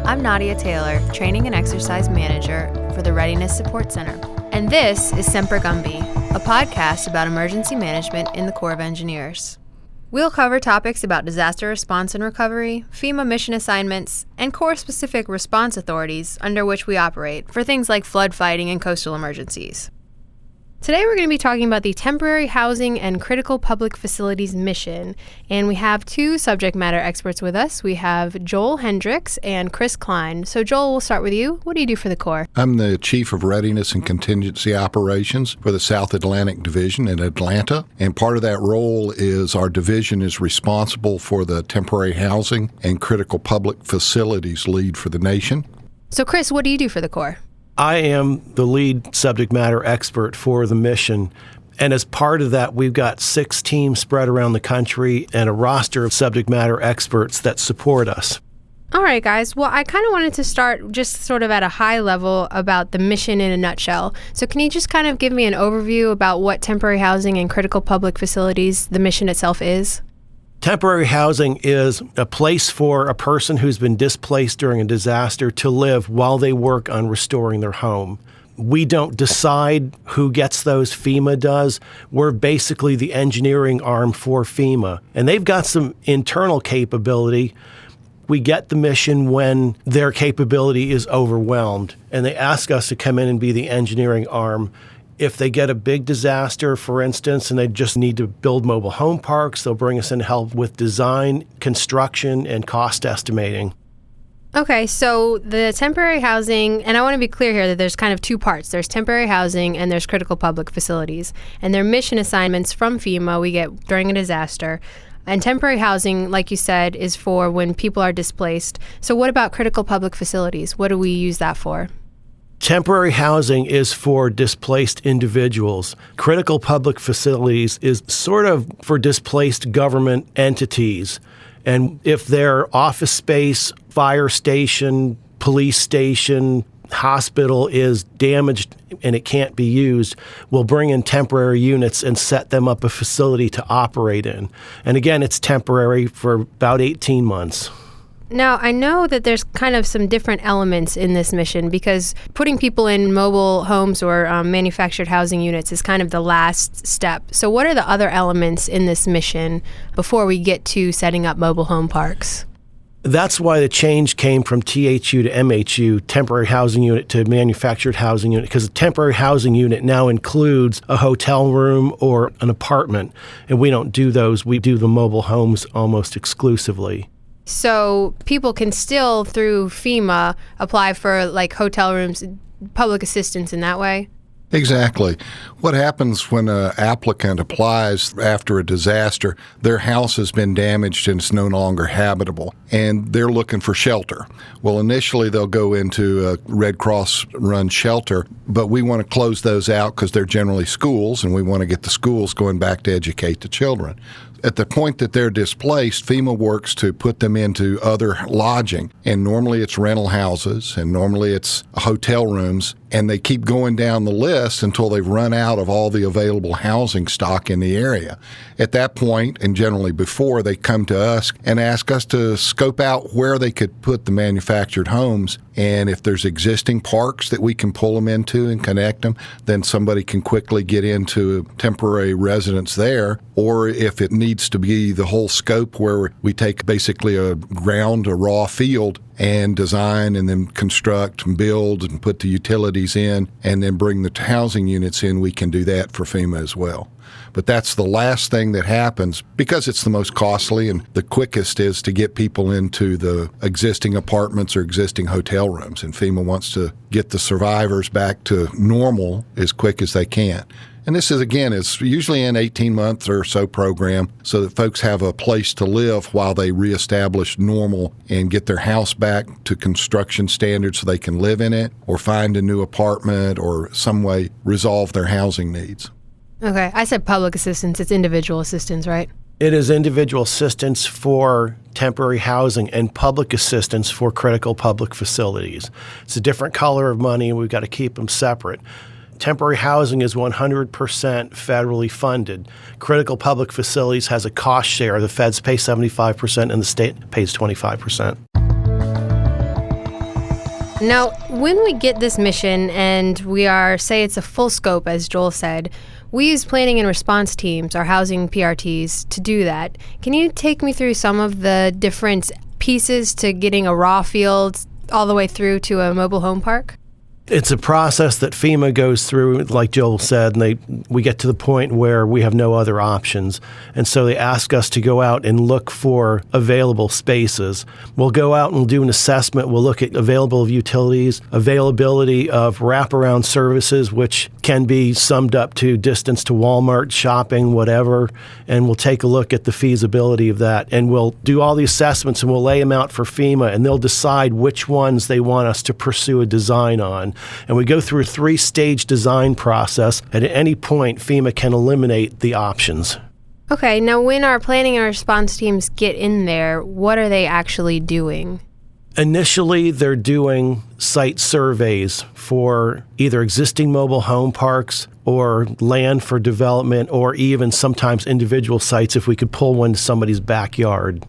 I'm Nadia Taylor, Training and Exercise Manager for the Readiness Support Center. And this is Semper Gumby, a podcast about emergency management in the Corps of Engineers. We'll cover topics about disaster response and recovery, FEMA mission assignments, and Corps-specific response authorities under which we operate for things like flood fighting and coastal emergencies. Today we're going to be talking about the Temporary Housing and Critical Public Facilities Mission, and we have two subject matter experts with us. We have Joel Hendrix and Chris Klein. So Joel, we'll start with you. What do you do for the Corps? I'm the Chief of Readiness and Contingency Operations for the South Atlantic Division in Atlanta, and part of that role is our division is responsible for the Temporary Housing and Critical Public Facilities lead for the nation. So Chris, what do you do for the Corps? I am the lead subject matter expert for the mission. And as part of that, we've got 6 teams spread around the country and a roster of subject matter experts that support us. All right, guys. Well, I kind of wanted to start just sort of at a high level about the mission in a nutshell. So can you just kind of give me an overview about what temporary housing and critical public facilities, the mission itself is? Temporary housing is a place for a person who's been displaced during a disaster to live while they work on restoring their home. We don't decide who gets those. FEMA does. We're basically the engineering arm for FEMA. And they've got some internal capability. We get the mission when their capability is overwhelmed, and they ask us to come in and be the engineering arm. If they get a big disaster, for instance, and they just need to build mobile home parks, they'll bring us in to help with design, construction, and cost estimating. Okay, so the temporary housing, and I want to be clear here that there's kind of two parts. There's temporary housing and there's critical public facilities. And they're mission assignments from FEMA we get during a disaster. And temporary housing, like you said, is for when people are displaced. So what about critical public facilities? What do we use that for? Temporary housing is for displaced individuals. Critical public facilities is sort of for displaced government entities. And if their office space, fire station, police station, hospital is damaged and it can't be used, we'll bring in temporary units and set them up a facility to operate in. And again, it's temporary for about 18 months. Now, I know that there's kind of some different elements in this mission because putting people in mobile homes or manufactured housing units is kind of the last step. So what are the other elements in this mission before we get to setting up mobile home parks? That's why the change came from THU to MHU, temporary housing unit, to manufactured housing unit, because a temporary housing unit now includes a hotel room or an apartment, and we don't do those. We do the mobile homes almost exclusively. So people can still, through FEMA, apply for like hotel rooms, public assistance in that way? Exactly. What happens when an applicant applies after a disaster, their house has been damaged and it's no longer habitable, and they're looking for shelter. Well, initially they'll go into a Red Cross-run shelter, but we want to close those out because they're generally schools, and we want to get the schools going back to educate the children. At the point that they're displaced, FEMA works to put them into other lodging, and normally it's rental houses, and normally it's hotel rooms, and they keep going down the list until they've run out of all the available housing stock in the area. At that point, and generally before, they come to us and ask us to scope out where they could put the manufactured homes, and if there's existing parks that we can pull them into and connect them, then somebody can quickly get into temporary residence there. Or if it needs to be the whole scope where we take basically a raw field and design and then construct and build and put the utilities in and then bring the housing units in, we can do that for FEMA as well. But that's the last thing that happens because it's the most costly, and the quickest is to get people into the existing apartments or existing hotel rooms. And FEMA wants to get the survivors back to normal as quick as they can. And this is, again, it's usually an 18-month or so program so that folks have a place to live while they reestablish normal and get their house back to construction standards so they can live in it or find a new apartment or some way resolve their housing needs. Okay, I said public assistance. It's individual assistance, right? It is individual assistance for temporary housing and public assistance for critical public facilities. It's a different color of money, and we've got to keep them separate. Temporary housing is 100% federally funded. Critical public facilities has a cost share. The feds pay 75% and the state pays 25%. Now, when we get this mission and we are, say it's a full scope, as Joel said, we use planning and response teams, our housing PRTs, to do that. Can you take me through some of the different pieces to getting a raw field all the way through to a mobile home park? It's a process that FEMA goes through, like Joel said, and we get to the point where we have no other options. And so they ask us to go out and look for available spaces. We'll go out and we'll do an assessment. We'll look at available utilities, availability of wraparound services, which can be summed up to distance to Walmart, shopping, whatever. And we'll take a look at the feasibility of that. And we'll do all the assessments and we'll lay them out for FEMA, and they'll decide which ones they want us to pursue a design on. And we go through a 3-stage design process. At any point, FEMA can eliminate the options. Okay, now when our planning and response teams get in there, what are they actually doing? Initially, they're doing site surveys for either existing mobile home parks or land for development, or even sometimes individual sites if we could pull one to somebody's backyard.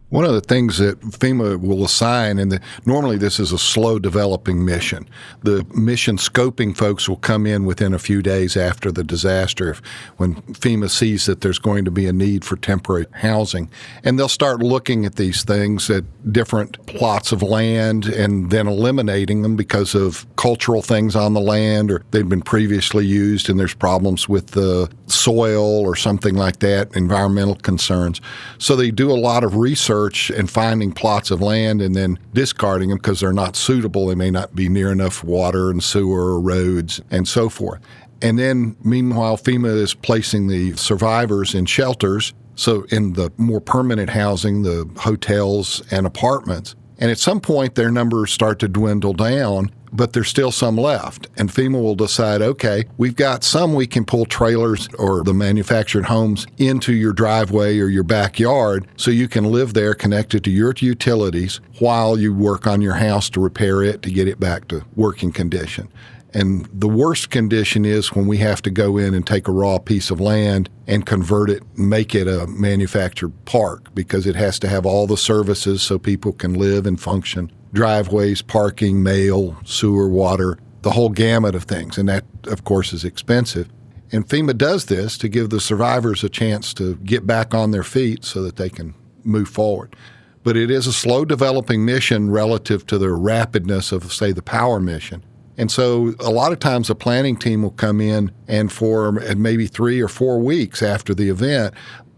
One of the things that FEMA will assign, and normally this is a slow developing mission, the mission scoping folks will come in within a few days after the disaster when FEMA sees that there's going to be a need for temporary housing. And they'll start looking at these things at different plots of land and then eliminating them because of cultural things on the land, or they've been previously used and there's problems with the soil or something like that, environmental concerns. So they do a lot of research and finding plots of land and then discarding them because they're not suitable. They may not be near enough water and sewer or roads and so forth. And then, meanwhile, FEMA is placing the survivors in shelters, so in the more permanent housing, the hotels and apartments. And at some point, their numbers start to dwindle down, but there's still some left. And FEMA will decide, okay, we've got some we can pull trailers or the manufactured homes into your driveway or your backyard so you can live there connected to your utilities while you work on your house to repair it, to get it back to working condition. And the worst condition is when we have to go in and take a raw piece of land and convert it, make it a manufactured park, because it has to have all the services so people can live and function. Driveways, parking, mail, sewer, water, the whole gamut of things. And that, of course, is expensive. And FEMA does this to give the survivors a chance to get back on their feet so that they can move forward. But it is a slow developing mission relative to the rapidness of, say, the power mission. And so a lot of times a planning team will come in and for maybe 3 or 4 weeks after the event,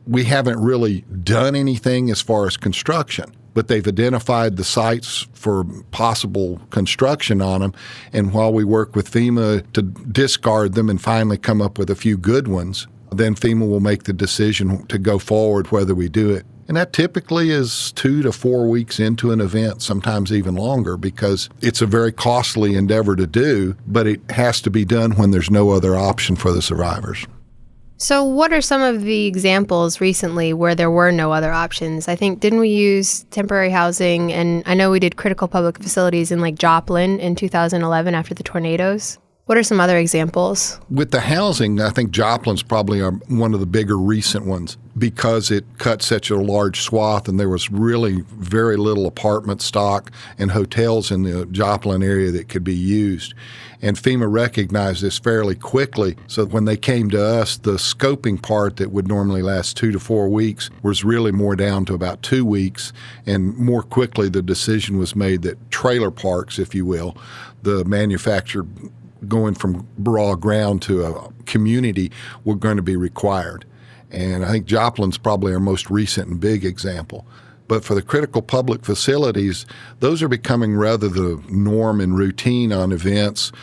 we haven't really done anything as far as construction, but they've identified the sites for possible construction on them. And while we work with FEMA to discard them and finally come up with a few good ones, then FEMA will make the decision to go forward whether we do it. And that typically is 2 to 4 weeks into an event, sometimes even longer, because it's a very costly endeavor to do, but it has to be done when there's no other option for the survivors. So what are some of the examples recently where there were no other options? I think, didn't we use temporary housing? And I know we did critical public facilities in like Joplin in 2011 after the tornadoes. What are some other examples? With the housing, I think Joplin's probably one of the bigger recent ones because it cut such a large swath and there was really very little apartment stock and hotels in the Joplin area that could be used. And FEMA recognized this fairly quickly. So when they came to us, the scoping part that would normally last 2 to 4 weeks was really more down to about 2 weeks. And more quickly, the decision was made that trailer parks, if you will, the manufactured going from raw ground to a community were going to be required. And I think Joplin's probably our most recent and big example. But for the critical public facilities, those are becoming rather the norm and routine on events.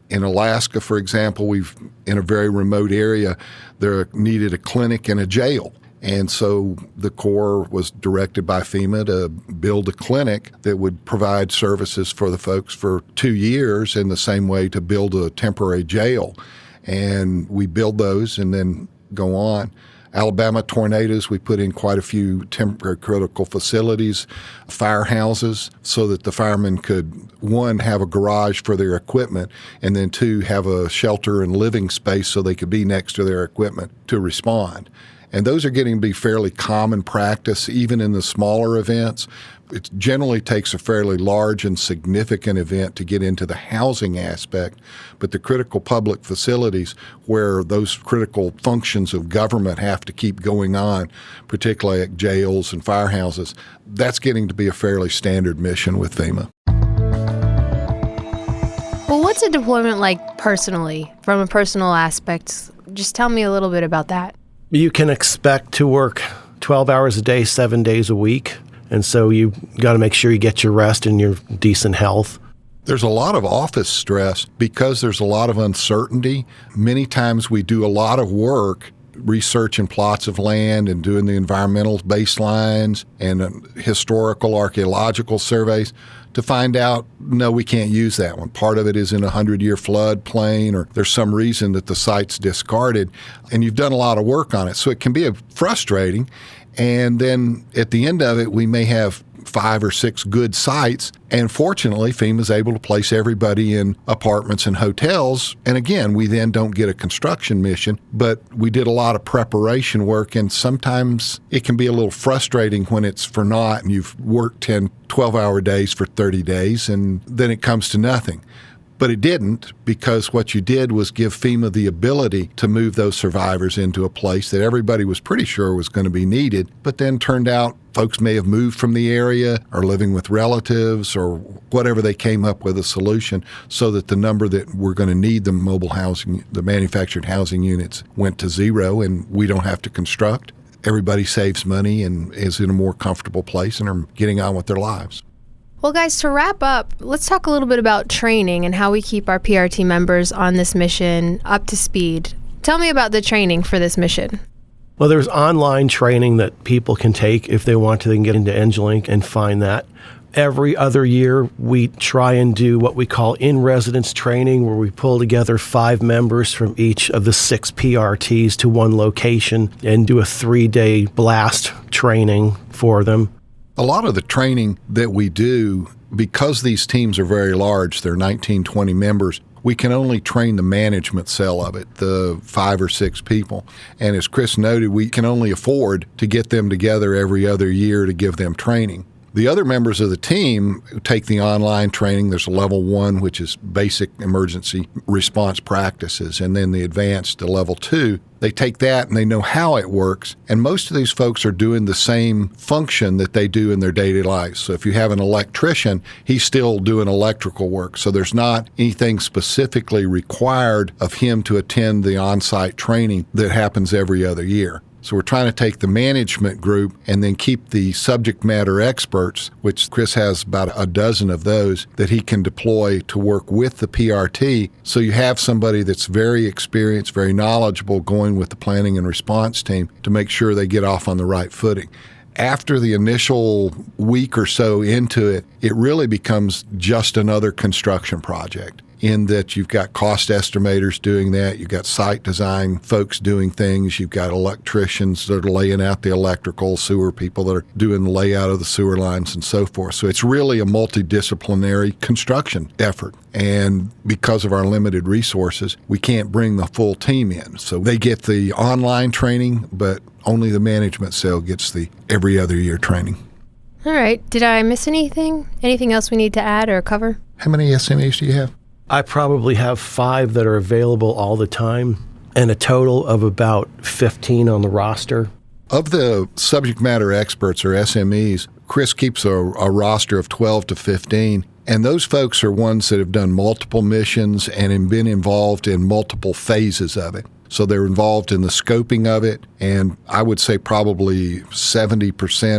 In Alaska, for example, in a very remote area, there needed a clinic and a jail. And so the Corps was directed by FEMA to build a clinic that would provide services for the folks for 2 years, in the same way to build a temporary jail. And we build those and then go on. Alabama tornadoes, we put in quite a few temporary critical facilities, firehouses, so that the firemen could, 1, have a garage for their equipment, and then 2, have a shelter and living space so they could be next to their equipment to respond. And those are getting to be fairly common practice, even in the smaller events. It generally takes a fairly large and significant event to get into the housing aspect, but the critical public facilities where those critical functions of government have to keep going on, particularly at jails and firehouses, that's getting to be a fairly standard mission with FEMA. Well, what's a deployment like personally, from a personal aspect? Just tell me a little bit about that. You can expect to work 12 hours a day, 7 days a week. And so you got to make sure you get your rest and your decent health. There's a lot of office stress because there's a lot of uncertainty. Many times we do a lot of work researching plots of land and doing the environmental baselines and historical archaeological surveys to find out, no, we can't use that one. Part of it is in a 100-year flood plain, or there's some reason that the site's discarded, and you've done a lot of work on it. So it can be frustrating. And then at the end of it, we may have 5 or 6 good sites. And fortunately, FEMA's able to place everybody in apartments and hotels. And again, we then don't get a construction mission, but we did a lot of preparation work. And sometimes it can be a little frustrating when it's for naught and you've worked 10, 12-hour days for 30 days and then it comes to nothing. But it didn't, because what you did was give FEMA the ability to move those survivors into a place that everybody was pretty sure was going to be needed, but then turned out folks may have moved from the area or living with relatives or whatever. They came up with a solution so that the number that we're going to need the mobile housing, the manufactured housing units, went to 0, and we don't have to construct. Everybody saves money and is in a more comfortable place and are getting on with their lives. Well, guys, to wrap up, let's talk a little bit about training and how we keep our PRT members on this mission up to speed. Tell me about the training for this mission. Well, there's online training that people can take if they want to. They can get into EngLink and find that. Every other year, we try and do what we call in-residence training, where we pull together 5 members from each of the 6 PRTs to one location and do a 3-day blast training for them. A lot of the training that we do, because these teams are very large, they're 19, 20 members, we can only train the management cell of it, the 5 or 6 people. And as Chris noted, we can only afford to get them together every other year to give them training. The other members of the team take the online training. There's a level 1, which is basic emergency response practices, and then the advanced to level 2. They take that and they know how it works. And most of these folks are doing the same function that they do in their daily lives. So if you have an electrician, he's still doing electrical work. So there's not anything specifically required of him to attend the on-site training that happens every other year. So we're trying to take the management group and then keep the subject matter experts, which Chris has about a dozen of those, that he can deploy to work with the PRT. So you have somebody that's very experienced, very knowledgeable, going with the planning and response team to make sure they get off on the right footing. After the initial week or so into it, it really becomes just another construction project, in that you've got cost estimators doing that, you've got site design folks doing things, you've got electricians that are laying out the electrical, sewer people that are doing the layout of the sewer lines and so forth. So it's really a multidisciplinary construction effort. And because of our limited resources, we can't bring the full team in. So they get the online training, but only the management cell gets the every other year training. All right. Did I miss anything? Anything else we need to add or cover? How many SMEs do you have? I probably have 5 that are available all the time, and a total of about 15 on the roster. Of the subject matter experts, or SMEs, Chris keeps a roster of 12 to 15, and those folks are ones that have done multiple missions and have been involved in multiple phases of it. So they're involved in the scoping of it, and I would say probably 70%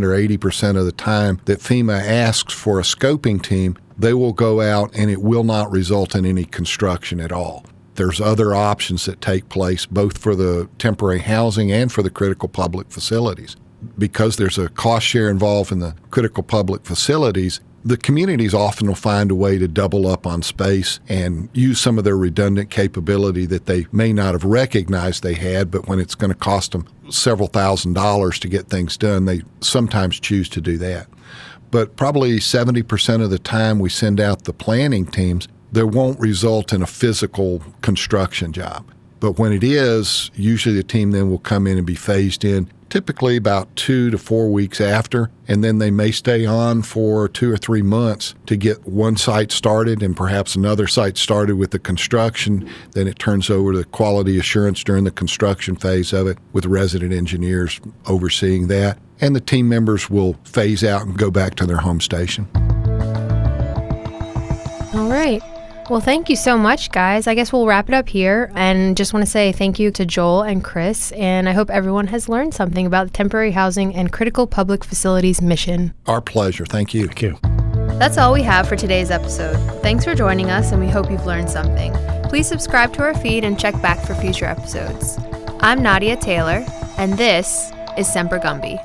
or 80% of the time that FEMA asks for a scoping team, they will go out and it will not result in any construction at all. There's other options that take place both for the temporary housing and for the critical public facilities. Because there's a cost share involved in the critical public facilities, the communities often will find a way to double up on space and use some of their redundant capability that they may not have recognized they had, but when it's going to cost them several $1,000s to get things done, they sometimes choose to do that. But probably 70% of the time we send out the planning teams, there won't result in a physical construction job. But when it is, usually the team then will come in and be phased in typically about 2 to 4 weeks after, and then they may stay on for 2 or 3 months to get one site started and perhaps another site started with the construction. Then it turns over to quality assurance during the construction phase of it with resident engineers overseeing that. And the team members will phase out and go back to their home station. All right. Well, thank you so much, guys. I guess we'll wrap it up here, and just want to say thank you to Joel and Chris, and I hope everyone has learned something about the temporary housing and critical public facilities mission. Our pleasure. Thank you. Thank you. That's all we have for today's episode. Thanks for joining us, and we hope you've learned something. Please subscribe to our feed and check back for future episodes. I'm Nadia Taylor, and this is Semper Gumby.